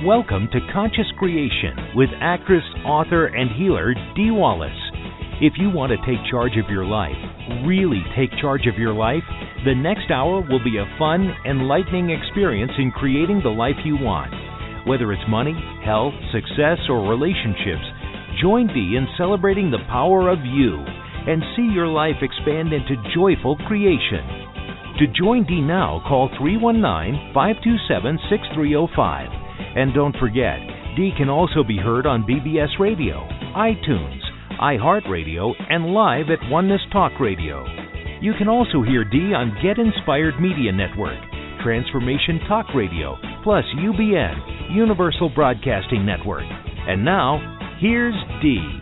Welcome to Conscious Creation with actress, author, and healer Dee Wallace. If you want to take charge of your life, really take charge of your life, the next hour will be a fun, enlightening experience in creating the life you want. Whether it's money, health, success, or relationships, join Dee in celebrating the power of you and see your life expand into joyful creation. To join Dee now, call 319-527-6305. And don't forget, Dee can also be heard on BBS Radio, iTunes, iHeartRadio, and live at Oneness Talk Radio. You can also hear Dee on Get Inspired Media Network, Transformation Talk Radio, plus UBN, Universal Broadcasting Network. And now, here's Dee.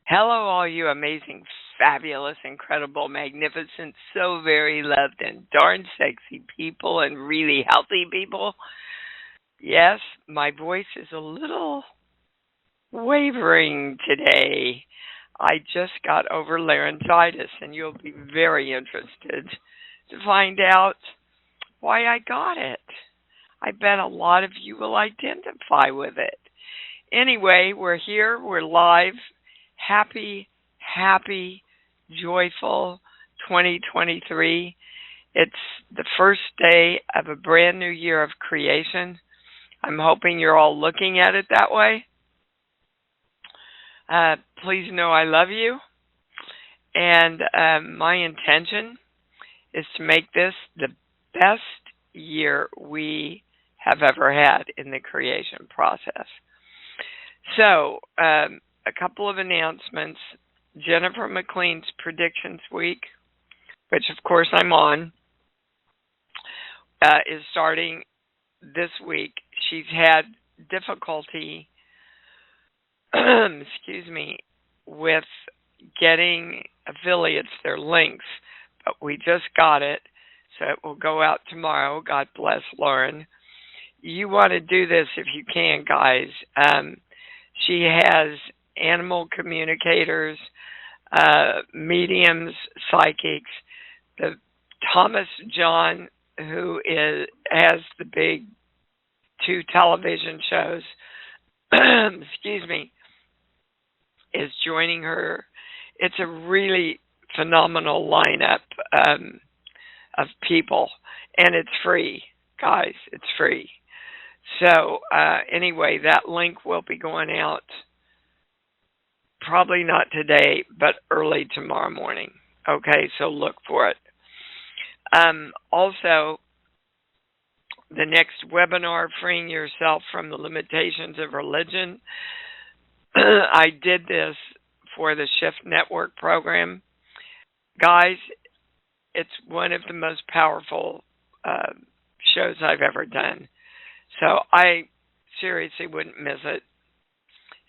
Hello, all you amazing, fabulous, incredible, magnificent, so very loved, and darn sexy people and really healthy people. Yes, my voice is a little wavering today. I just got over laryngitis, and you'll be very interested to find out why I got it. I bet a lot of you will identify with it. Anyway, we're here, we're live. Happy, joyful 2023. It's the first day of a brand new year of creation. I'm hoping you're all looking at it that way. Please know I love you. And my intention is to make this the best year we have ever had in the creation process. So, a couple of announcements. Jennifer McLean's Predictions Week, which of course I'm on, is starting this week. She's had difficulty, with getting affiliates their links, but we just got it, so it will go out tomorrow. God bless Lauren. You want to do this if you can, guys. She has animal communicators, mediums, psychics. The Thomas John, who has the big 2 television shows, is joining her. It's a really phenomenal lineup of people, and it's free, guys. It's free. So anyway, that link will be going out probably not today, but early tomorrow morning. Okay, so look for it. Also, the next webinar, Freeing Yourself from the Limitations of Religion. I did this for the Shift Network program. Guys, it's one of the most powerful shows I've ever done. So I seriously wouldn't miss it.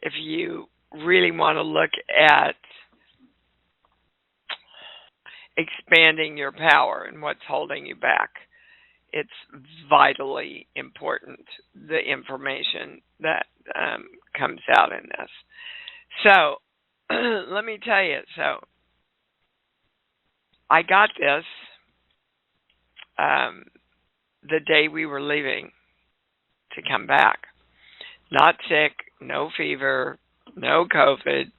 If you really want to look at expanding your power and what's holding you back, it's vitally important, the information that comes out in this. So, let me tell you, I got this the day we were leaving to come back. Not sick, no fever, no COVID,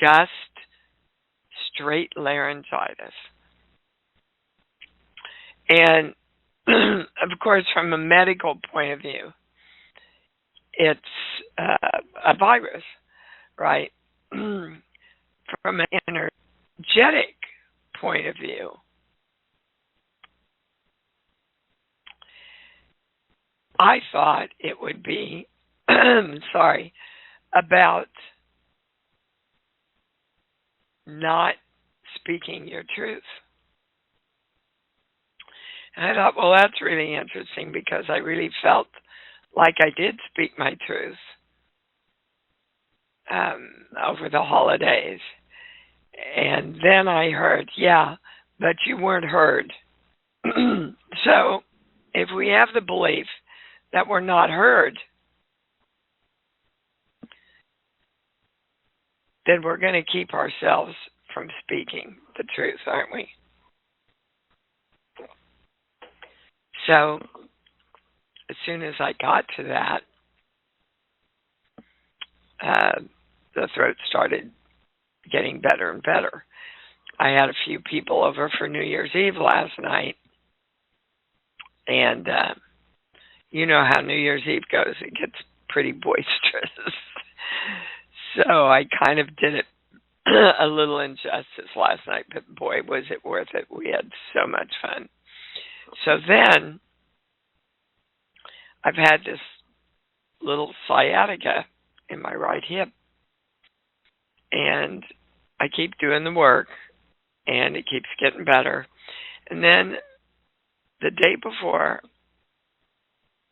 just straight laryngitis. And of course, from a medical point of view, it's a virus, right? From an energetic point of view, I thought it would be, about not speaking your truth. And I thought, well, that's really interesting because I really felt like I did speak my truth over the holidays. And then I heard, yeah, but you weren't heard. So if we have the belief that we're not heard, then we're going to keep ourselves from speaking the truth, aren't we? So as soon as I got to that, the throat started getting better and better. I had a few people over for New Year's Eve last night, and you know how New Year's Eve goes. It gets pretty boisterous. So I kind of did it a little injustice last night, but boy, was it worth it. We had so much fun. So then I've had this little sciatica in my right hip, and I keep doing the work, and it keeps getting better. And then the day before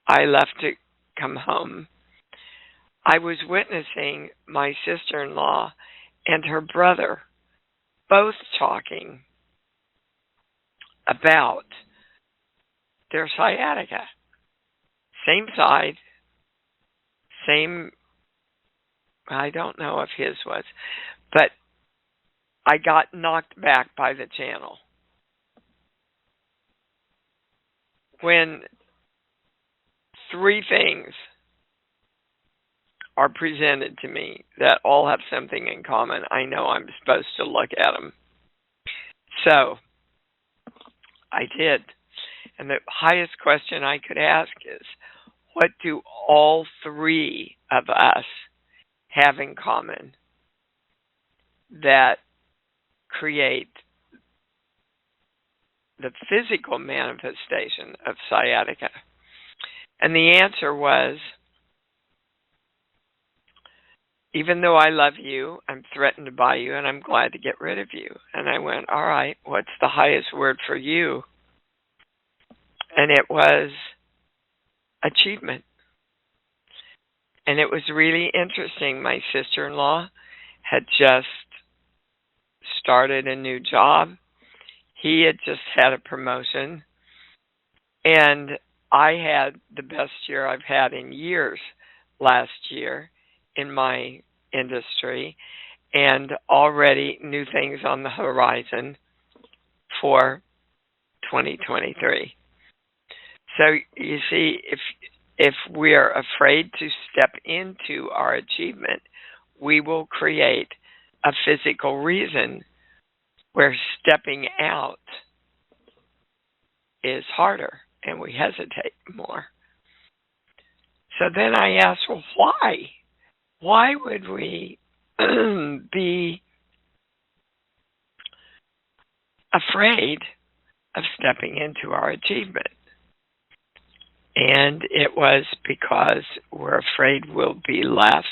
I left to come home, I was witnessing my sister-in-law and her brother both talking about their sciatica. Same side, same, I don't know if his was, but I got knocked back by the channel. When three things are presented to me that all have something in common, I know I'm supposed to look at them. So I did. And the highest question I could ask is, what do all three of us have in common that create the physical manifestation of sciatica? And the answer was, even though I love you, I'm threatened by you, and I'm glad to get rid of you. And I went, all right, what's the highest word for you? And it was achievement. And it was really interesting. My sister-in-law had just started a new job. He had just had a promotion. And I had the best year I've had in years last year in my industry, and already new things on the horizon for 2023. So you see, if we're afraid to step into our achievement, we will create a physical reason where stepping out is harder and we hesitate more. So then I asked, well, why? Why would we be afraid of stepping into our achievement? And it was because we're afraid we'll be left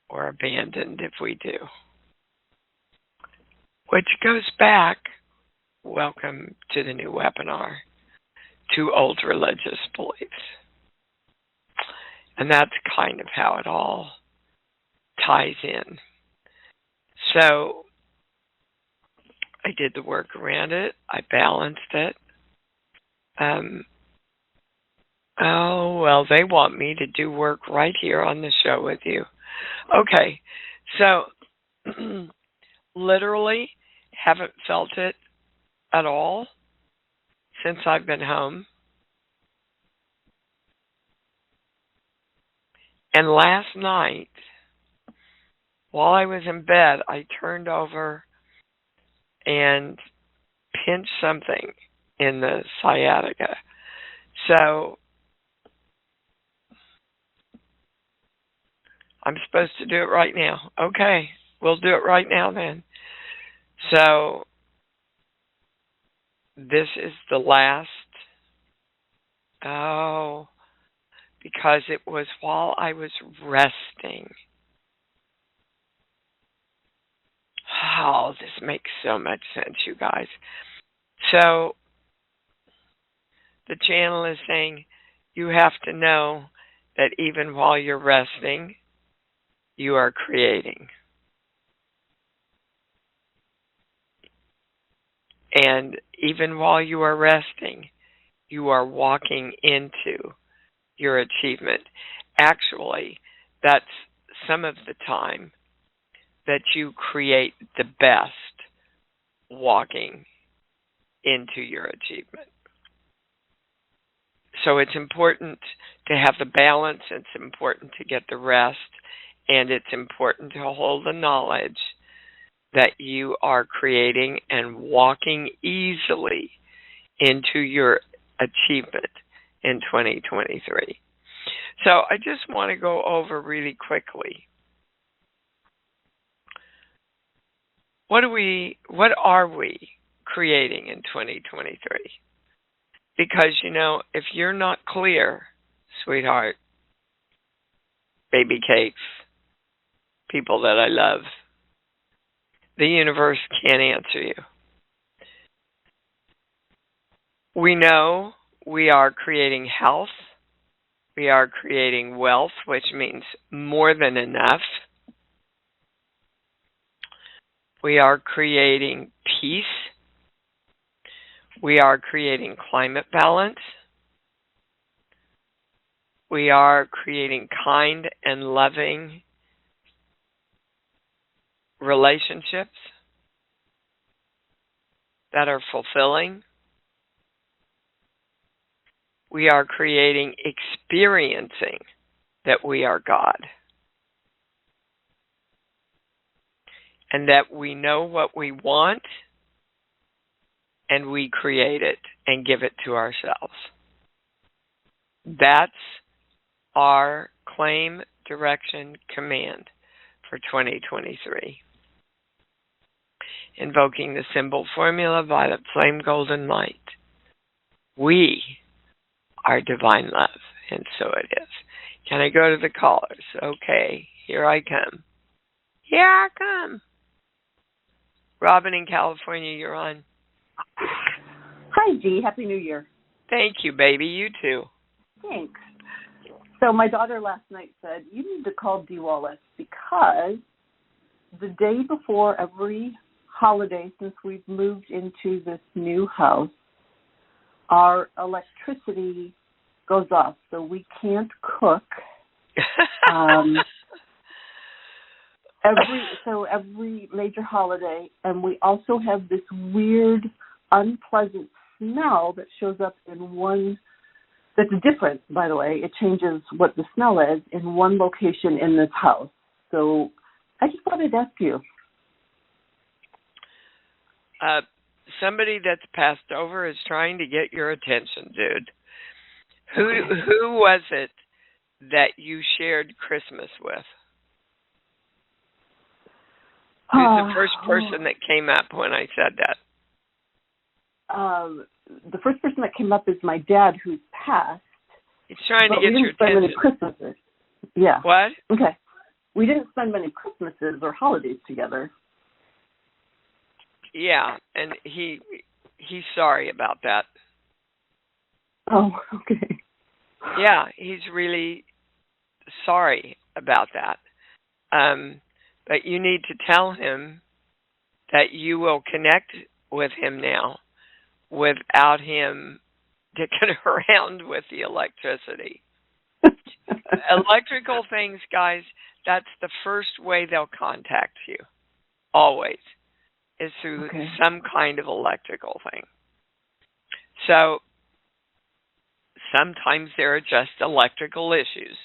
or abandoned if we do. Which goes back, welcome to the new webinar, to old religious beliefs. And that's kind of how it all ties in. So I did the work around it. I balanced it. Oh, well, they want me to do work right here on the show with you. Okay, so literally haven't felt it at all since I've been home. And last night, while I was in bed, I turned over and pinched something in the sciatica. So I'm supposed to do it right now. Okay, we'll do it right now then. So this is the last, because it was while I was resting. Oh, this makes so much sense, you guys. So the channel is saying you have to know that even while you're resting, you are creating. And even while you are resting, you are walking into your achievement. Actually, that's some of the time that you create the best walking into your achievement. So it's important to have the balance, it's important to get the rest, and it's important to hold the knowledge that you are creating and walking easily into your achievement in 2023. So I just want to go over really quickly. What are we creating in 2023? Because, if you're not clear, sweetheart, baby cakes, people that I love, the universe can't answer you. We know we are creating health. We are creating wealth, which means more than enough. We are creating peace. We are creating climate balance. We are creating kind and loving relationships that are fulfilling. We are creating experiencing that we are God. And that we know what we want and we create it and give it to ourselves. That's our claim, direction, command for 2023. Invoking the symbol formula, violet flame, golden light. We are divine love, and so it is. Can I go to the callers? Okay, here I come. Here I come. Robin in California, you're on. Hi, G. Happy New Year. Thank you, baby. You too. Thanks. So my daughter last night said, you need to call D. Wallace because the day before every holiday since we've moved into this new house, our electricity goes off, so we can't cook. Every major holiday, and we also have this weird, unpleasant smell that shows up in one. That's different, by the way. It changes what the smell is in one location in this house. So I just wanted to ask you. Somebody that's passed over is trying to get your attention, dude. Who was it that you shared Christmas with? Who's the first person that came up when I said that? The first person that came up is my dad, who's passed. He's trying to get your attention. We didn't spend many Christmases. Yeah. What? Okay. We didn't spend many Christmases or holidays together. Yeah, and he's sorry about that. Oh, okay. Yeah, he's really sorry about that. But you need to tell him that you will connect with him now without him dicking around with the electricity. Electrical things, guys, that's the first way they'll contact you, always, is through some kind of electrical thing. So sometimes there are just electrical issues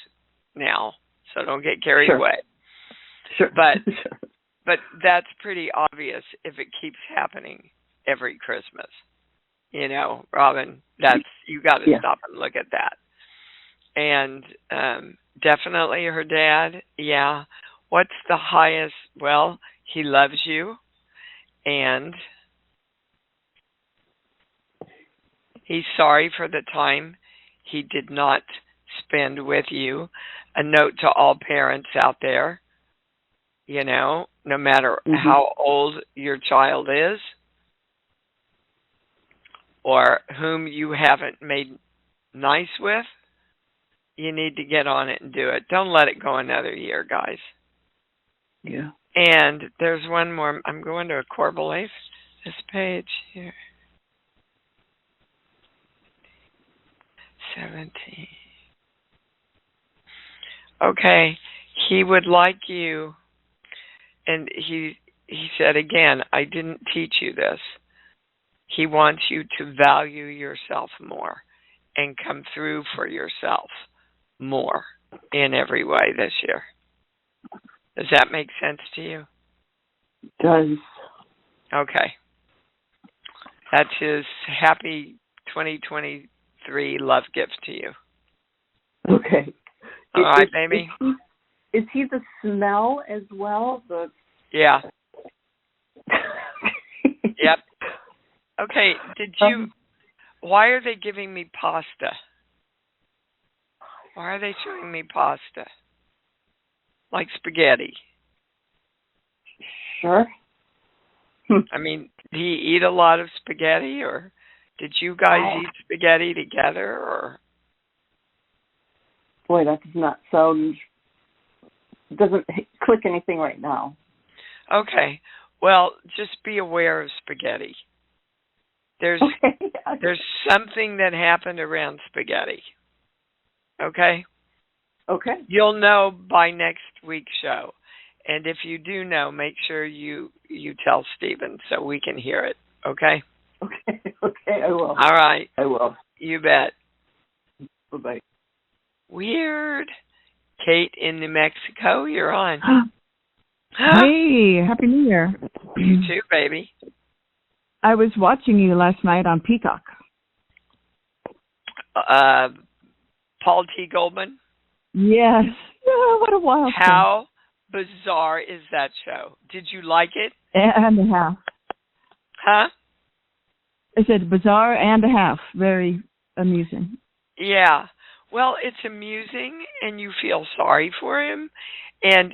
now, so don't get carried away. Sure. But that's pretty obvious if it keeps happening every Christmas. Robin, you got to stop and look at that. And definitely her dad, yeah. What's the highest? Well, he loves you, and he's sorry for the time he did not spend with you. A note to all parents out there, no matter how old your child is or whom you haven't made nice with, you need to get on it and do it. Don't let it go another year, guys. Yeah. And there's one more. I'm going to a core belief. This page here. 17. Okay. He would like you, and he said again, I didn't teach you this. He wants you to value yourself more and come through for yourself more in every way this year. Does that make sense to you? It does. Okay. That's his happy 2023 love gift to you. Okay. All right, baby. Is he the smell as well? Yeah. Yep. Okay, why are they giving me pasta? Why are they showing me pasta? Like spaghetti. Sure. I mean, do you eat a lot of spaghetti, or did you guys eat spaghetti together, or? Boy, that does not sound, doesn't click anything right now. Okay. Well, just be aware of spaghetti. There's something that happened around spaghetti. Okay? Okay. You'll know by next week's show. And if you do know, make sure you tell Stephen so we can hear it. Okay? Okay, I will. All right. I will. You bet. Bye-bye. Weird. Kate in New Mexico, you're on. Hey, Happy New Year. You too, baby. I was watching you last night on Peacock. Paul T. Goldman? Yes. Oh, what a wild How bizarre is that show? Did you like it? And a half. Huh? I said bizarre and a half. Very amusing. Yeah. Well, it's amusing, and you feel sorry for him. And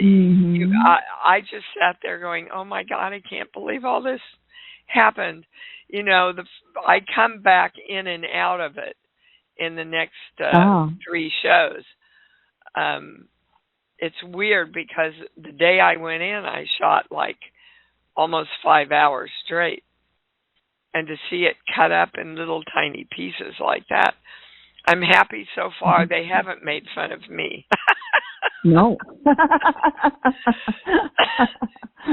I just sat there going, oh, my God, I can't believe all this happened. You know, I come back in and out of it in the next 3 shows. It's weird because the day I went in, I shot like almost 5 hours straight. And to see it cut up in little tiny pieces like that, I'm happy so far they haven't made fun of me. No.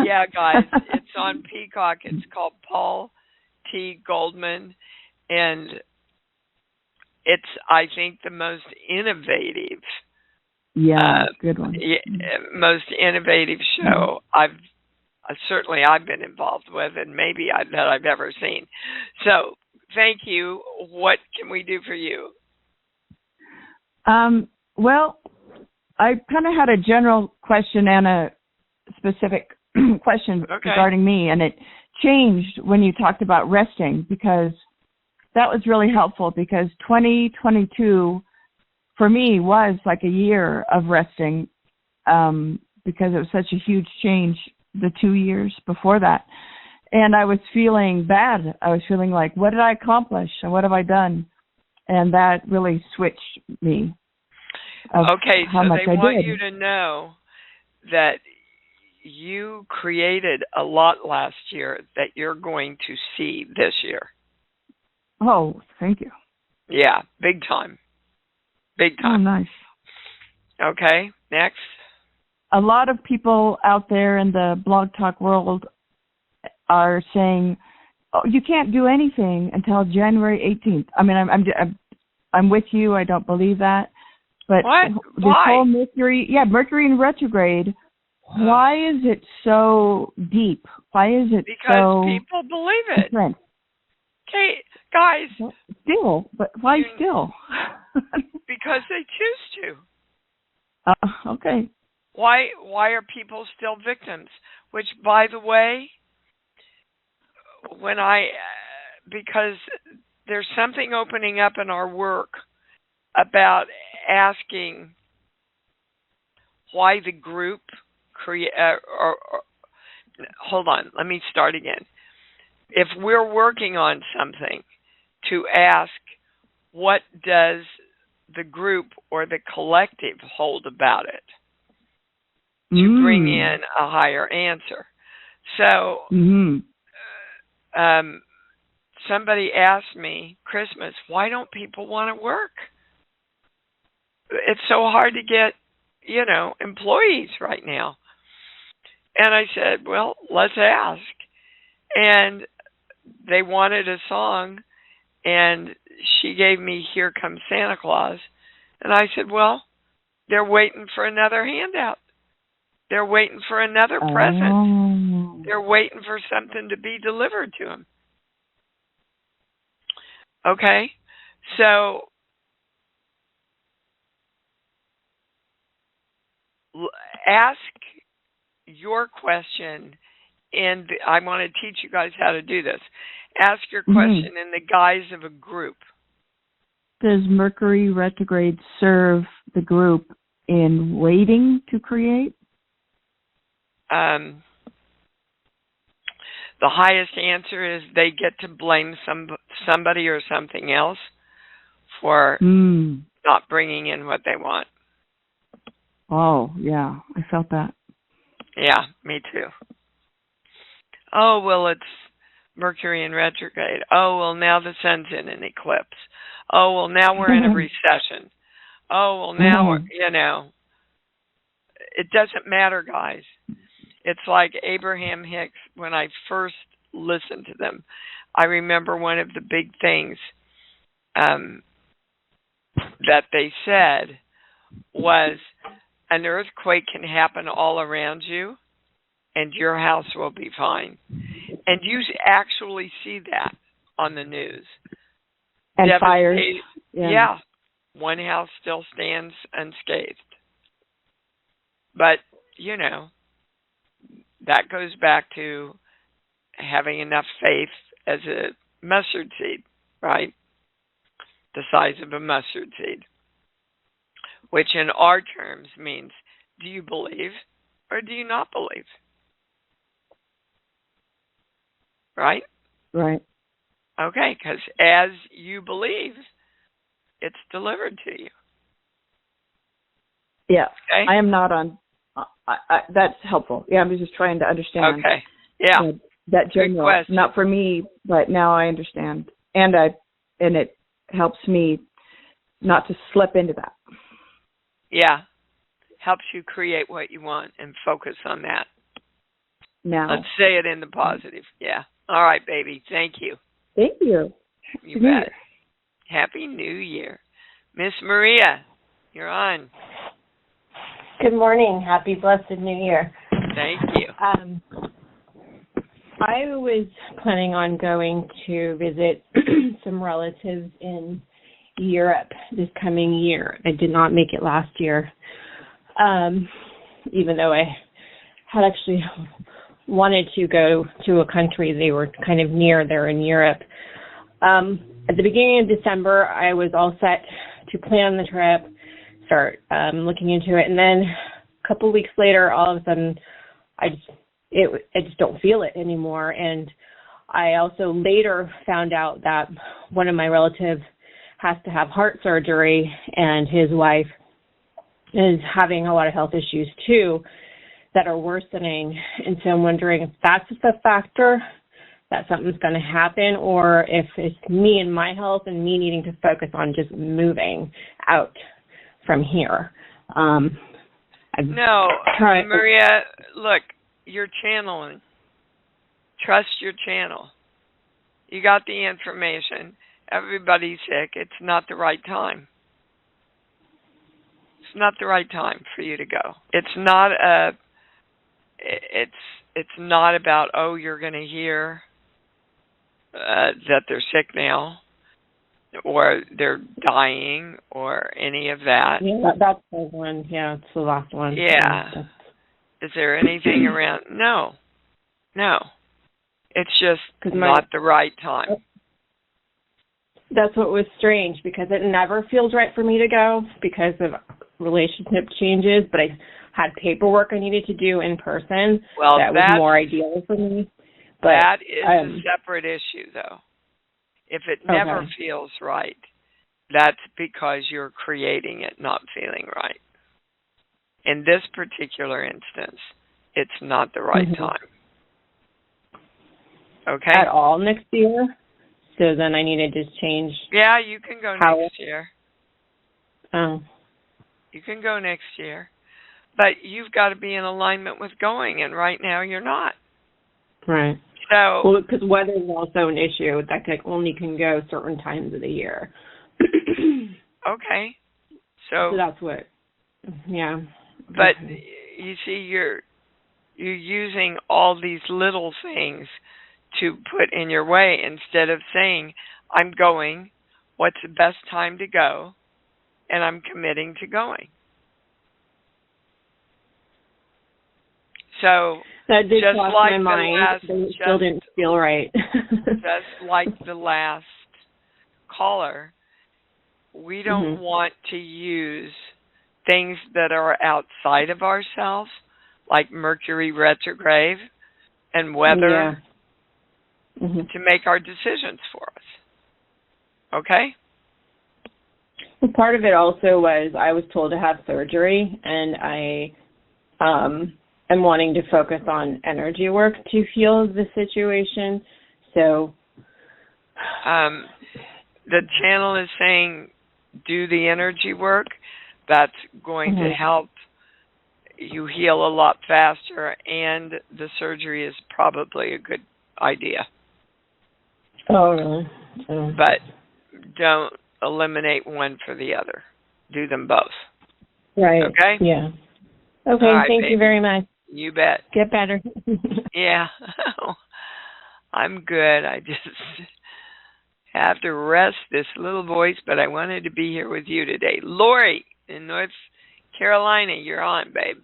Yeah, guys, it's on Peacock. It's called Paul T. Goldman, and it's, I think, the most innovative. Good one. Most innovative show I've been involved with, and maybe that I've ever seen. So, thank you. What can we do for you? Well, I kind of had a general question and a specific question regarding me, and it changed when you talked about resting, because that was really helpful, because 2022 for me was like a year of resting, because it was such a huge change the 2 years before that. And I was feeling bad. I was feeling like, what did I accomplish? And what have I done? And that really switched me. Okay, so they want you to know that you created a lot last year that you're going to see this year. Oh, thank you. Yeah, big time. Big time. Oh, nice. Okay, next. A lot of people out there in the blog talk world are saying, oh, you can't do anything until January 18th. I mean, I'm with you. I don't believe that. But what? This Why? whole Mercury in retrograde, why is it so deep? Why is it because people believe it. Different? Okay, guys. Still, but why still? Because they choose to. Okay. Why are people still victims? Which, by the way, because there's something opening up in our work about asking why the group hold on, let me start again. If we're working on something, to ask, what does the group or the collective hold about it? To bring in a higher answer. So, somebody asked me, Christmas, why don't people want to work? It's so hard to get, employees right now. And I said, well, let's ask. And they wanted a song And she gave me Here Comes Santa Claus. And I said, well, they're waiting for another handout. They're waiting for another present. They're waiting for something to be delivered to them. Okay? So ask your question, and I want to teach you guys how to do this. Ask your question in the guise of a group. Does Mercury retrograde serve the group in waiting to create? The highest answer is they get to blame somebody or something else for not bringing in what they want. Oh, yeah. I felt that. Yeah, me too. Oh, well, it's Mercury in retrograde. Oh, well, now the sun's in an eclipse. Oh, well, now we're in a recession. Oh, well, now, it doesn't matter, guys. It's like Abraham Hicks, when I first listened to them, I remember one of the big things that they said was an earthquake can happen all around you and your house will be fine. And you actually see that on the news. And fires. Yeah. One house still stands unscathed. But, that goes back to having enough faith as a mustard seed, right? The size of a mustard seed. Which in our terms means, do you believe or do you not believe? Right? Right. Okay, because as you believe, it's delivered to you. Yeah. Okay? I am not on... that's helpful. Yeah, I'm just trying to understand. Okay. Yeah. That general, not for me, but now I understand. And it helps me not to slip into that. Yeah. Helps you create what you want and focus on that. Now. Let's say it in the positive. Yeah. All right, baby. Thank you. Thank you. You bet. Happy New Year. Miss Maria, you're on. Good morning. Happy blessed New Year. Thank you. I was planning on going to visit some relatives in Europe this coming year. I did not make it last year, even though I had actually wanted to go to a country they were kind of near there in Europe. At the beginning of December, I was all set to plan the trip, start looking into it, and then a couple of weeks later, all of a sudden, I just don't feel it anymore. And I also later found out that one of my relatives has to have heart surgery, and his wife is having a lot of health issues too that are worsening. And so I'm wondering if that's the factor that something's going to happen, or if it's me and my health and me needing to focus on just moving out from here. No, Maria, look, you're channeling. Trust your channel. You got the information. Everybody's sick. It's not the right time. It's not the right time for you to go. It's not not about, oh, you're going to hear that they're sick now, or they're dying, or any of that. Yeah, that's the one. Yeah, it's the last one. Yeah. Is there anything around? No. It's just not the right time. That's what was strange, because it never feels right for me to go because of relationship changes, but I had paperwork I needed to do in person. Well, that was more ideal for me. But that is a separate issue, though. If it never feels right, that's because you're creating it not feeling right. In this particular instance, it's not the right time. Okay? At all next year? So then I need to just change. Yeah, you can go next year. Oh. You can go next year. But you've got to be in alignment with going, and right now you're not. Right. So, well, because weather is also an issue that only can go certain times of the year. okay. So that's what, yeah. But you see, you're using all these little things to put in your way instead of saying, I'm going, what's the best time to go, and I'm committing to going. So that did just cross like my mind, last, but it still didn't feel right. just like the last caller, we don't want to use things that are outside of ourselves, like Mercury retrograde and weather, to make our decisions for us. Okay? Well, part of it also was I was told to have surgery, and I am wanting to focus on energy work to heal the situation. So the channel is saying do the energy work. That's going to help you heal a lot faster, and the surgery is probably a good idea. Oh, really? But don't eliminate one for the other. Do them both. Right. Okay? Yeah. Okay, right, thank baby. you very much. You bet. Get better. Yeah. I'm good. I just have to rest this little voice, but I wanted to be here with you today. Lori in North Carolina, you're on, babe.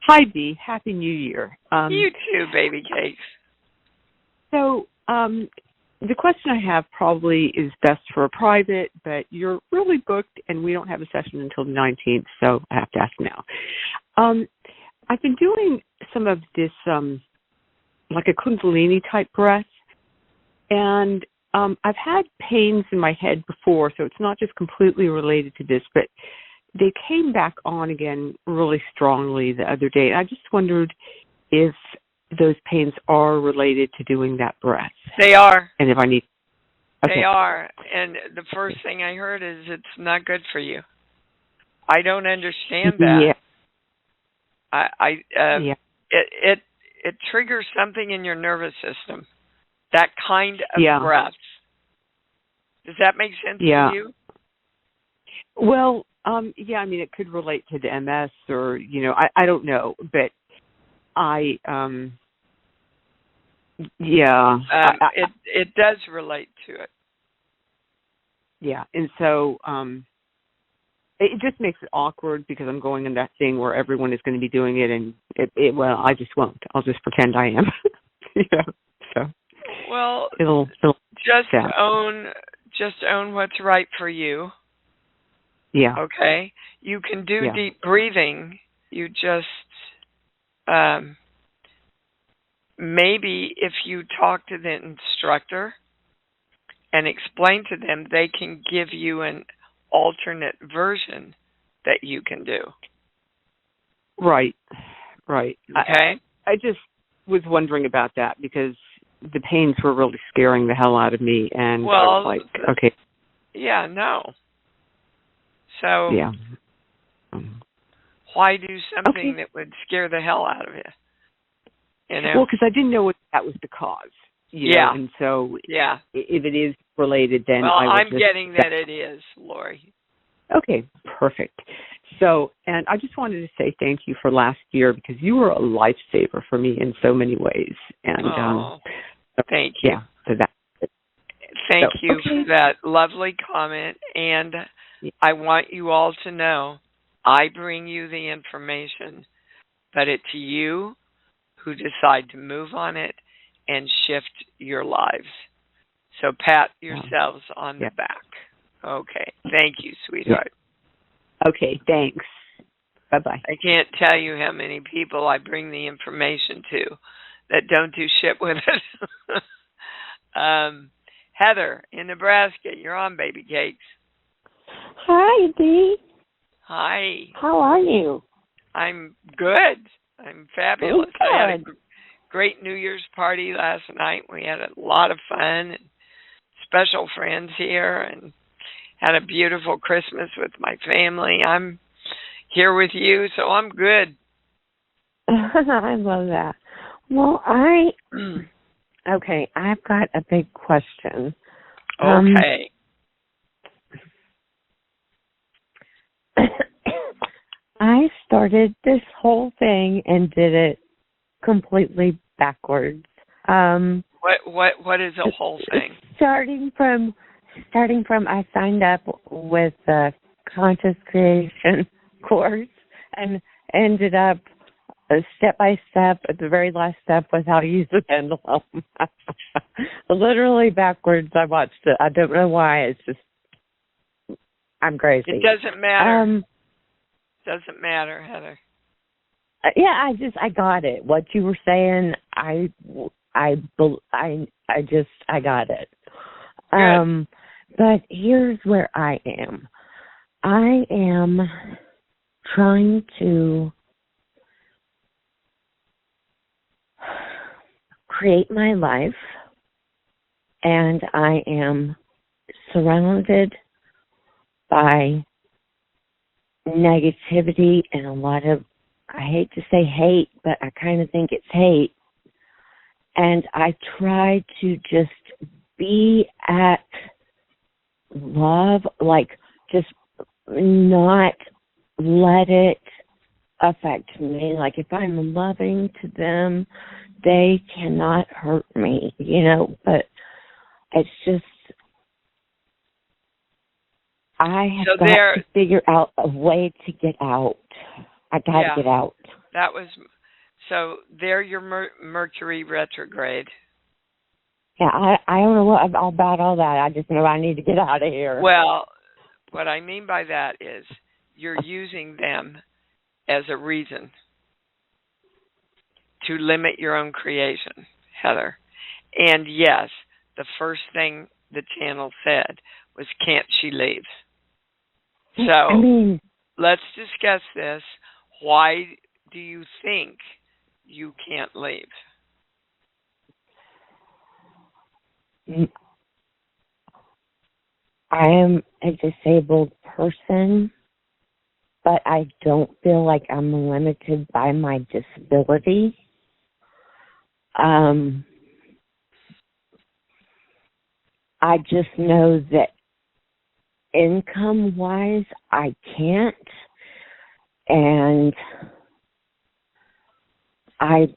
Hi, Dee. Happy New Year. You too, baby cakes. So the question I have probably is best for a private, but you're really booked, and we don't have a session until the 19th, so I have to ask now. I've been doing some of this, like a Kundalini-type breath, and I've had pains in my head before, so it's not just completely related to this, but they came back on again really strongly the other day. I just wondered if those pains are related to doing that breath. They are. And if I need... Okay. They are. And the first thing I heard is it's not good for you. I don't understand that. Yeah. It triggers something in your nervous system. That kind of breath. Does that make sense to you? Well, yeah, I mean, it could relate to the MS or, I don't know, but it does relate to it. Yeah, and so it just makes it awkward because I'm going in that thing where everyone is going to be doing it, and I just won't. I'll just pretend I am. So. Well, it'll just own what's right for you. Yeah. Okay. You can do deep breathing. You just maybe if you talk to the instructor and explain to them, they can give you an alternate version that you can do. Right. Okay. I just was wondering about that because the pains were really scaring the hell out of me, and I was like, okay. Yeah, no. So yeah. Why do something that would scare the hell out of you? Well, because I didn't know that was the cause. You know? And so if it is related, then I'm getting that it is, Lori. Okay, perfect. So, and I just wanted to say thank you for last year because you were a lifesaver for me in so many ways. And thank you. Yeah, so that. Thank you for that lovely comment. And I want you all to know I bring you the information, but it's you who decide to move on it and shift your lives. So pat yourselves on the back. Okay. Thank you, sweetheart. Okay, thanks. Bye-bye. I can't tell you how many people I bring the information to that don't do shit with it. Heather in Nebraska, you're on, baby cakes. Hi, Dee. Hi. How are you? I'm good. I'm fabulous. Good. I had a great New Year's party last night. We had a lot of fun and special friends here and had a beautiful Christmas with my family. I'm here with you, so I'm good. I love that. Well, okay, I've got a big question. Okay. I started this whole thing and did it completely backwards. What is the whole thing? Starting from I signed up with the conscious creation course and ended up step by step at the very last step with how to use the pendulum. Literally backwards. I watched it. I don't know why. It's just I'm crazy. It doesn't matter. Doesn't matter, Heather. Yeah, I got it. What you were saying, I got it. Good. But here's where I am. I am trying to create my life, and I am surrounded by negativity and a lot of, I hate to say hate, but I kind of think it's hate. And I try to just be at love, like just not let it affect me. Like if I'm loving to them, they cannot hurt me, but it's just, I have got to figure out a way to get out. I got to get out. So there you're Mercury retrograde. Yeah, I don't know all about all that. I just know I need to get out of here. Well, what I mean by that is you're using them as a reason to limit your own creation, Heather. And yes, the first thing the channel said was, can't she leave? So let's discuss this. Why do you think you can't leave? I am a disabled person, but I don't feel like I'm limited by my disability. I just know that income-wise, I can't, and I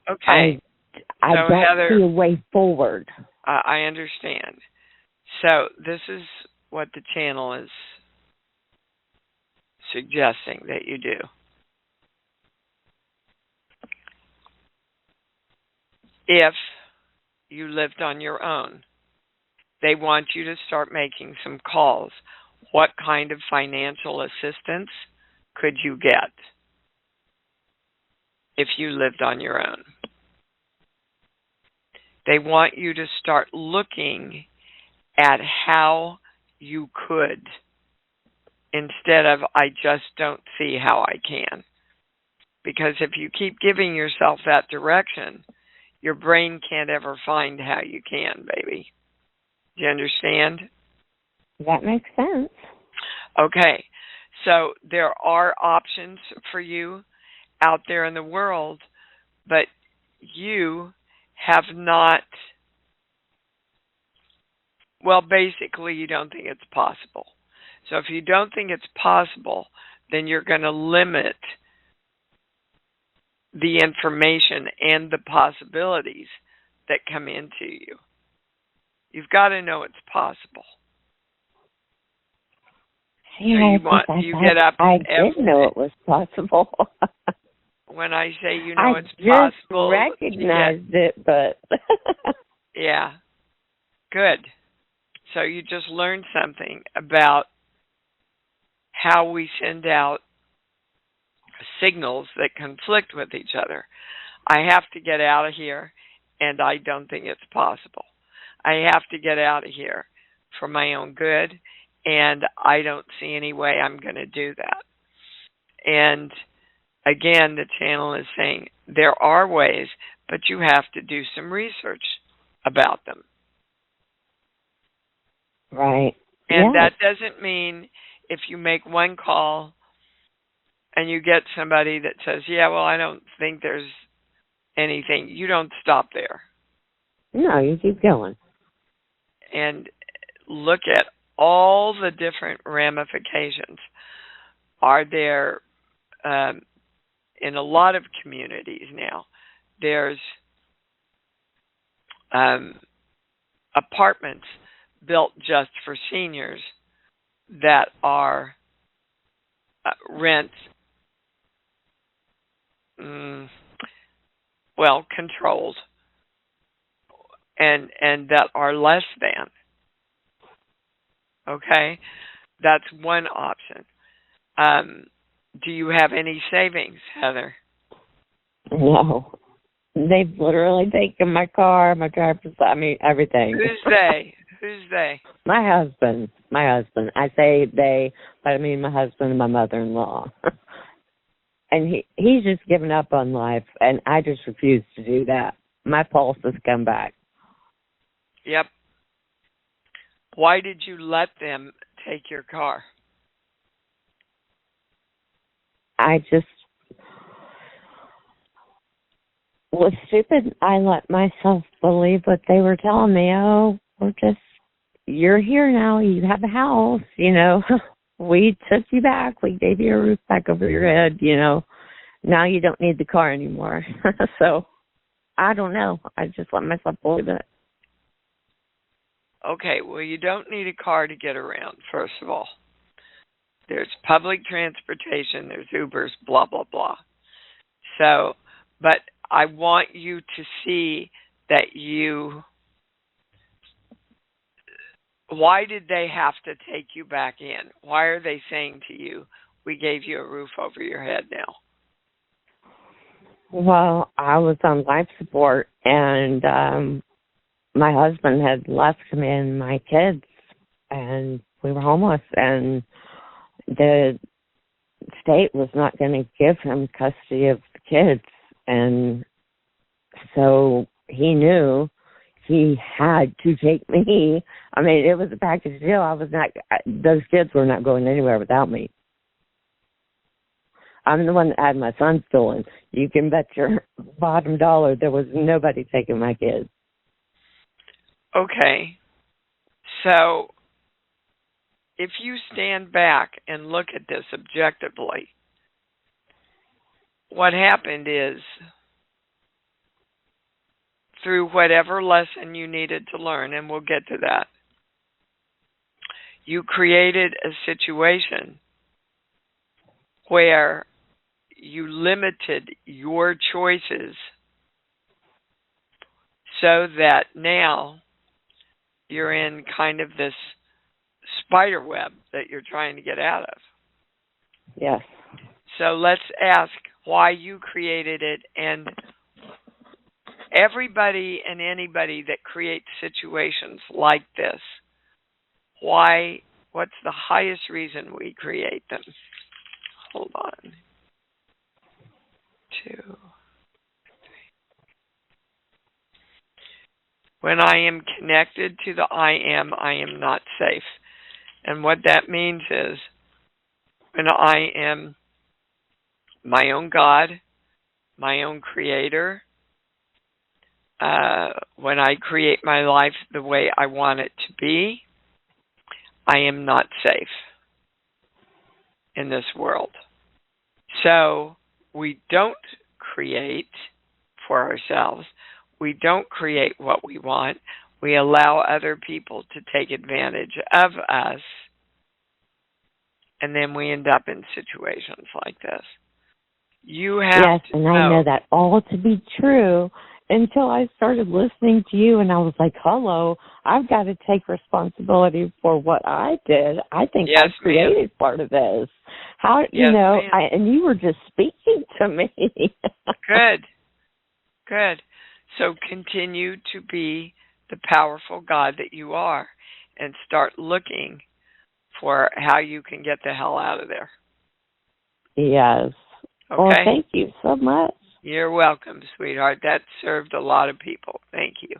don't see a way forward. I understand. So this is what the channel is suggesting that you do. If you lived on your own, they want you to start making some calls. What kind of financial assistance could you get if you lived on your own? They want you to start looking at how you could, instead of, I just don't see how I can. Because if you keep giving yourself that direction, your brain can't ever find how you can, baby. Do you understand? That makes sense. Okay. So there are options for you out there in the world, but you have not, well, basically you don't think it's possible. So if you don't think it's possible, then you're going to limit the information and the possibilities that come into you. You've got to know it's possible. Yeah, so you get up. I did know it was possible. When I say you know it's I possible, just recognized it, but yeah, good. So you just learned something about how we send out signals that conflict with each other. I have to get out of here, and I don't think it's possible. I have to get out of here for my own good, and I don't see any way I'm going to do that. And again, the channel is saying there are ways, but you have to do some research about them. Right. And that doesn't mean if you make one call and you get somebody that says, yeah, well, I don't think there's anything, you don't stop there. No, you keep going. And look at all the different ramifications. Are there, in a lot of communities now, there's apartments built just for seniors that are rent controlled and that are less than. Okay, that's one option. Do you have any savings, Heather? No. They've literally taken my car, my driver's, everything. Who's they? Who's they? My husband. I say they, but I mean my husband and my mother-in-law. And he's just given up on life, and I just refuse to do that. My pulse has come back. Yep. Why did you let them take your car? I just was stupid. I let myself believe what they were telling me. Oh, you're here now. You have a house, We took you back. We gave you a roof back over your head, Now you don't need the car anymore. So, I don't know. I just let myself believe it. Okay, well, you don't need a car to get around, first of all. There's public transportation, there's Ubers, blah, blah, blah. So, but I want you to see that why did they have to take you back in? Why are they saying to you, we gave you a roof over your head now? Well, I was on life support, and my husband had left me and my kids, and we were homeless, and the state was not going to give him custody of the kids, and so he knew he had to take me. It was a package deal. Those kids were not going anywhere without me. I'm the one that had my son stolen. You can bet your bottom dollar there was nobody taking my kids. Okay. So, if you stand back and look at this objectively, what happened is, through whatever lesson you needed to learn, and we'll get to that, you created a situation where you limited your choices so that now you're in kind of this spider web that you're trying to get out of. Yes. So let's ask why you created it, and everybody and anybody that creates situations like this, what's the highest reason we create them? Hold on. 2, 3. When I am connected to the I am not safe. And what that means is, when I am my own God, my own creator, when I create my life the way I want it to be, I am not safe in this world. So we don't create for ourselves. We don't create what we want. We allow other people to take advantage of us, and then we end up in situations like this. You have to know. I know that all to be true until I started listening to you, and I was like, hello, I've got to take responsibility for what I did. I think I created part of this. And you were just speaking to me. Good. So continue to be the powerful God that you are, and start looking for how you can get the hell out of there. Yes. Okay. Well, thank you so much. You're welcome, sweetheart. That served a lot of people. Thank you.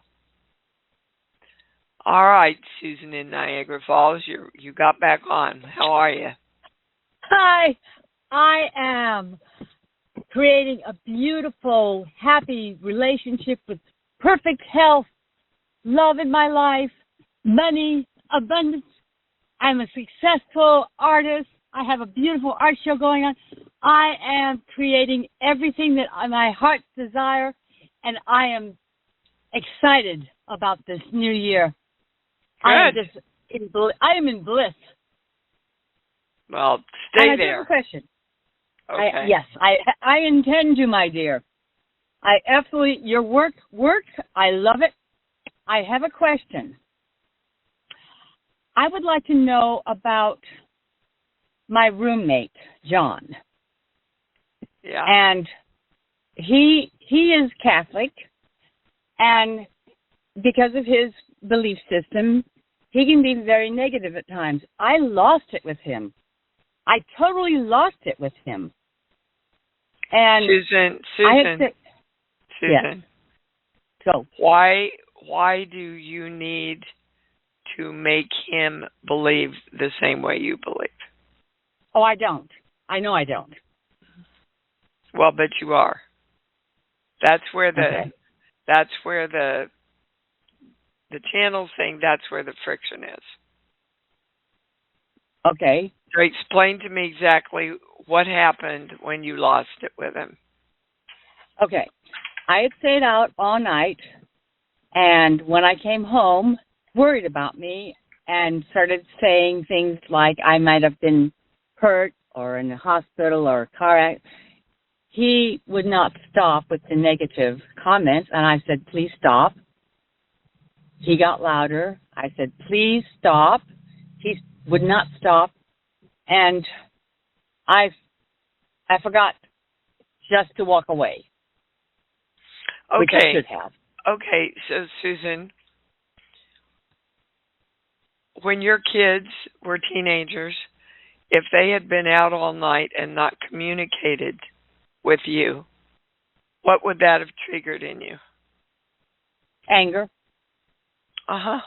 All right, Susan in Niagara Falls, you got back on. How are you? Hi. I am creating a beautiful, happy relationship with perfect health, love in my life, money, abundance. I'm a successful artist. I have a beautiful art show going on. I am creating everything that my heart's desire, and I am excited about this new year. Good. I am in bliss. Well, stay and I there. have a question. Okay. Yes, I intend to, my dear. I absolutely, your work, I love it. I have a question. I would like to know about my roommate, John. Yeah. And he is Catholic, and because of his belief system, he can be very negative at times. I lost it with him. I totally lost it with him. And Susan. Yes. So why do you need to make him believe the same way you believe? Oh, I don't. I know I don't. Well, but you are. That's where the channel's saying that's where the friction is. Okay. So explain to me exactly what happened when you lost it with him. Okay. I had stayed out all night, and when I came home, worried about me and started saying things like I might have been hurt or in the hospital or a car accident. He would not stop with the negative comments, and I said, please stop. He got louder. I said, please stop. He would not stop, and I forgot just to walk away. Okay. Which I should have. Okay, so Susan, when your kids were teenagers, if they had been out all night and not communicated with you, what would that have triggered in you? Anger. Uh-huh.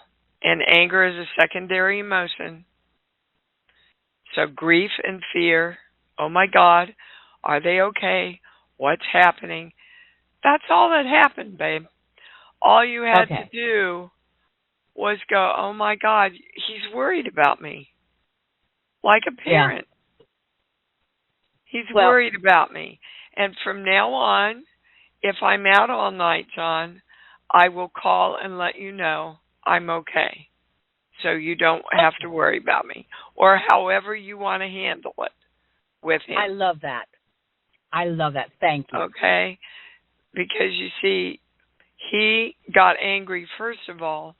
And anger is a secondary emotion. So grief and fear, oh my God, are they okay? What's happening? That's all that happened, babe. All you had to do was go, oh my God, he's worried about me. Like a parent. Yeah. He's worried about me. And from now on, if I'm out all night, John, I will call and let you know I'm okay. So you don't have to worry about me. Or however you want to handle it with him. I love that. Thank you. Okay? Because you see, he got angry, first of all,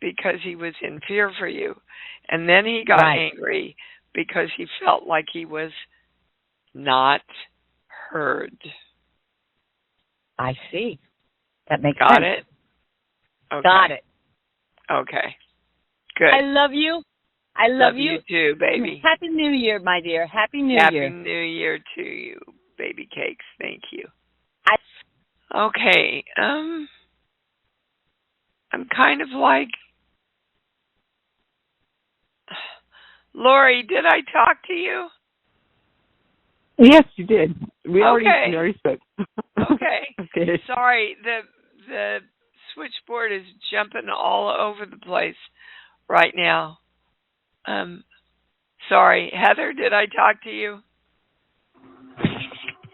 because he was in fear for you. And then he got angry because he felt like he was not heard. I see. That makes sense. Got it? Okay. Got it. Okay. Good. I love you. I love you too, baby. Happy New Year, my dear. Happy New Year. Happy New Year to you, baby cakes. Thank you. Okay. I'm kind of like... Lori, did I talk to you? Yes, you did. We already spoke. Okay. Okay. Sorry, the switchboard is jumping all over the place right now. Sorry, Heather, did I talk to you?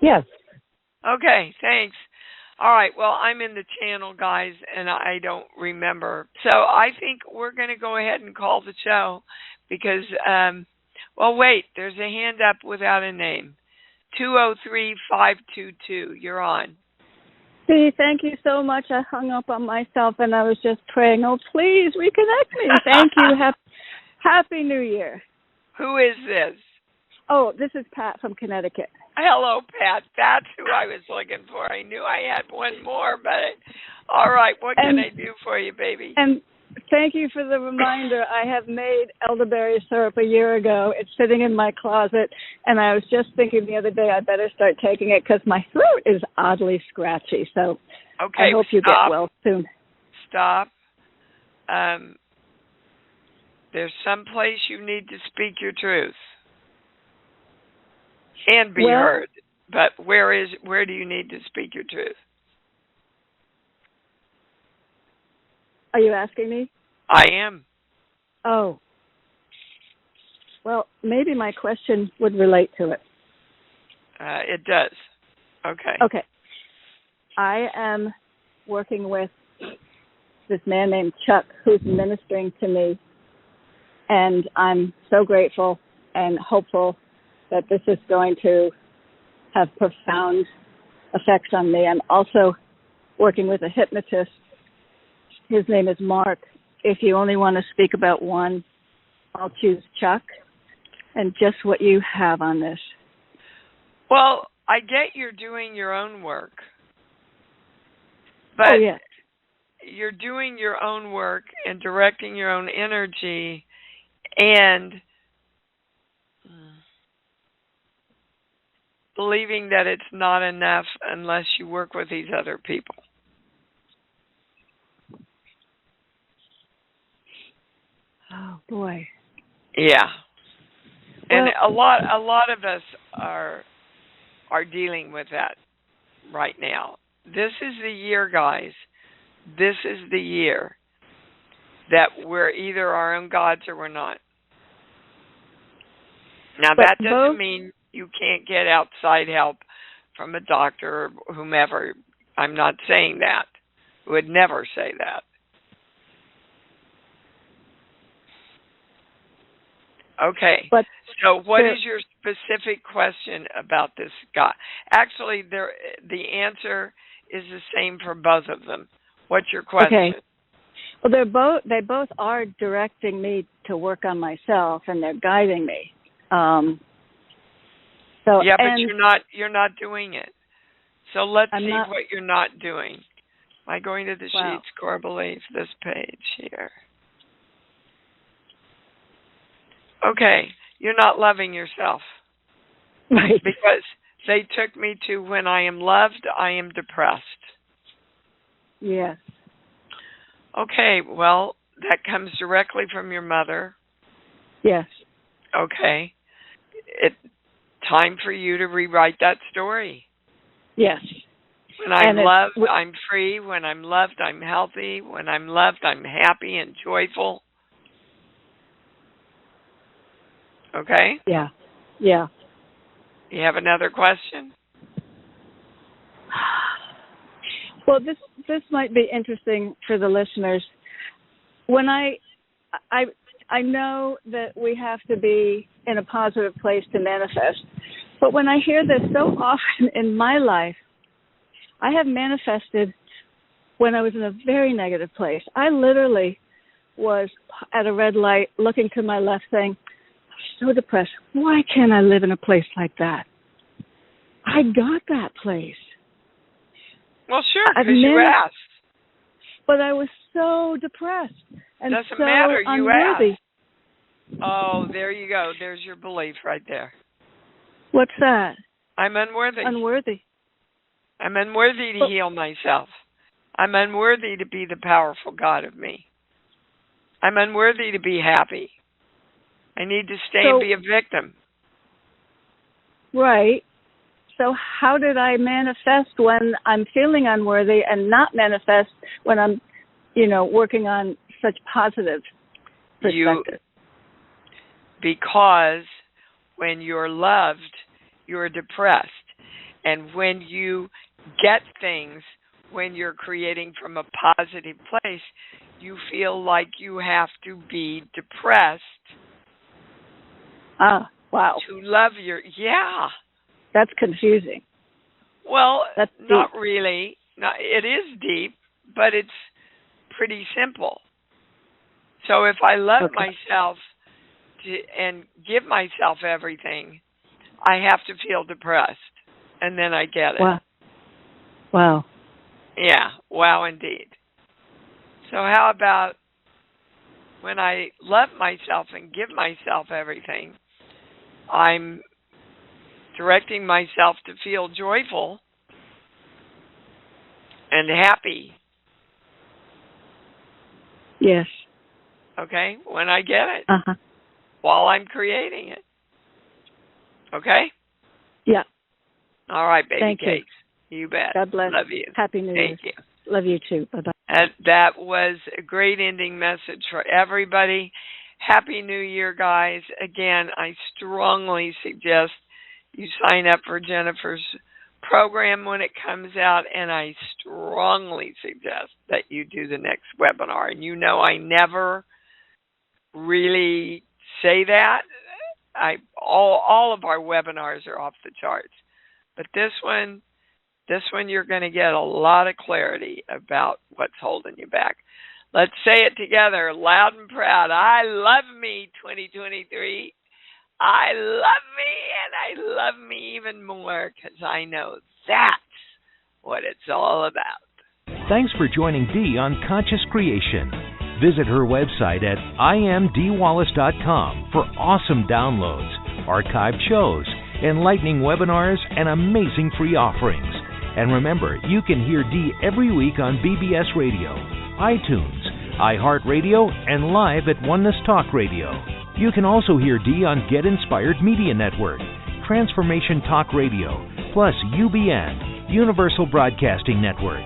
Yes. Okay, thanks. All right, well, I'm in the channel, guys, and I don't remember. So I think we're going to go ahead and call the show because, wait, there's a hand up without a name. 203-522, you're on. See, thank you so much. I hung up on myself, and I was just praying, oh, please reconnect me. Thank you. Happy New Year. Who is this? Oh, this is Pat from Connecticut. Hello, Pat. That's who I was looking for. I knew I had one more, but all right. What can I do for you, baby? And thank you for the reminder. I have made elderberry syrup a year ago. It's sitting in my closet, and I was just thinking the other day I better start taking it because my throat is oddly scratchy. So I hope you get well soon. Stop. There's some place you need to speak your truth and be heard. But where do you need to speak your truth? Are you asking me? I am. Oh. Well, maybe my question would relate to it. It does. Okay. Okay. I am working with this man named Chuck who's ministering to me, and I'm so grateful and hopeful that this is going to have profound effects on me. I'm also working with a hypnotist. His name is Mark. If you only want to speak about one, I'll choose Chuck. And just what you have on this. Well, I get you're doing your own work. But yes. You're doing your own work and directing your own energy and believing that it's not enough unless you work with these other people. Oh boy. Yeah. And well, a lot of us are dealing with that right now. This is the year, guys. This is the year that we're either our own gods or we're not. Now, that doesn't mean you can't get outside help from a doctor or whomever. I'm not saying that. I would never say that. Okay. So what is your specific question about this guy? Actually, the answer is the same for both of them. What's your question? Okay. Well, they both are directing me to work on myself, and they're guiding me. But you're not doing it. So let's see what you're not doing. Am I going to the sheets, core belief, this page here? Okay, you're not loving yourself. Right. Because they took me to when I am loved, I am depressed. Yes. Okay, well, that comes directly from your mother. Yes. Okay. It's time for you to rewrite that story. Yes. When I'm loved, I'm free. When I'm loved, I'm healthy. When I'm loved, I'm happy and joyful. Okay? Yeah. Yeah. You have another question? Well, this might be interesting for the listeners. When I know that we have to be in a positive place to manifest, but when I hear this so often in my life, I have manifested when I was in a very negative place. I literally was at a red light looking to my left saying, I'm so depressed. Why can't I live in a place like that? I got that place. Well, sure, because you asked. But I was so depressed and doesn't so matter. You unworthy. Asked. Oh, there you go. There's your belief right there. What's that? I'm unworthy. Unworthy. I'm unworthy to heal myself. I'm unworthy to be the powerful God of me. I'm unworthy to be happy. I need to stay and be a victim. Right. So how did I manifest when I'm feeling unworthy and not manifest when I'm, working on such positive perspective? Because when you're loved, you're depressed. And when you get things, when you're creating from a positive place, you feel like you have to be depressed. Ah, wow. To love yeah. That's confusing. Well, that's not really. It is deep, but it's pretty simple. So if I love myself and give myself everything, I have to feel depressed, and then I get it. Wow. Yeah, wow indeed. So how about when I love myself and give myself everything, I'm directing myself to feel joyful and happy. Yes. Okay? When I get it. Uh-huh. While I'm creating it. Okay? Yeah. All right, baby Thank cakes. You bet. God bless. Love you. Happy New Year. Thank you. Love you too. Bye-bye. And that was a great ending message for everybody. Happy New Year, guys. Again, I strongly suggest you sign up for Jennifer's program when it comes out, and I strongly suggest that you do the next webinar. And you know I never really say that. All of our webinars are off the charts. But this one you're going to get a lot of clarity about what's holding you back. Let's say it together, loud and proud. I love me, 2023. I love me, and I love me even more because I know that's what it's all about. Thanks for joining Dee on Conscious Creation. Visit her website at imdwallace.com for awesome downloads, archived shows, enlightening webinars, and amazing free offerings. And remember, you can hear Dee every week on BBS Radio, iTunes, iHeartRadio, and live at Oneness Talk Radio. You can also hear Dee on Get Inspired Media Network, Transformation Talk Radio, plus UBN, Universal Broadcasting Network.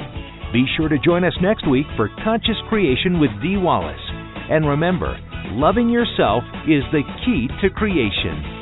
Be sure to join us next week for Conscious Creation with Dee Wallace. And remember, loving yourself is the key to creation.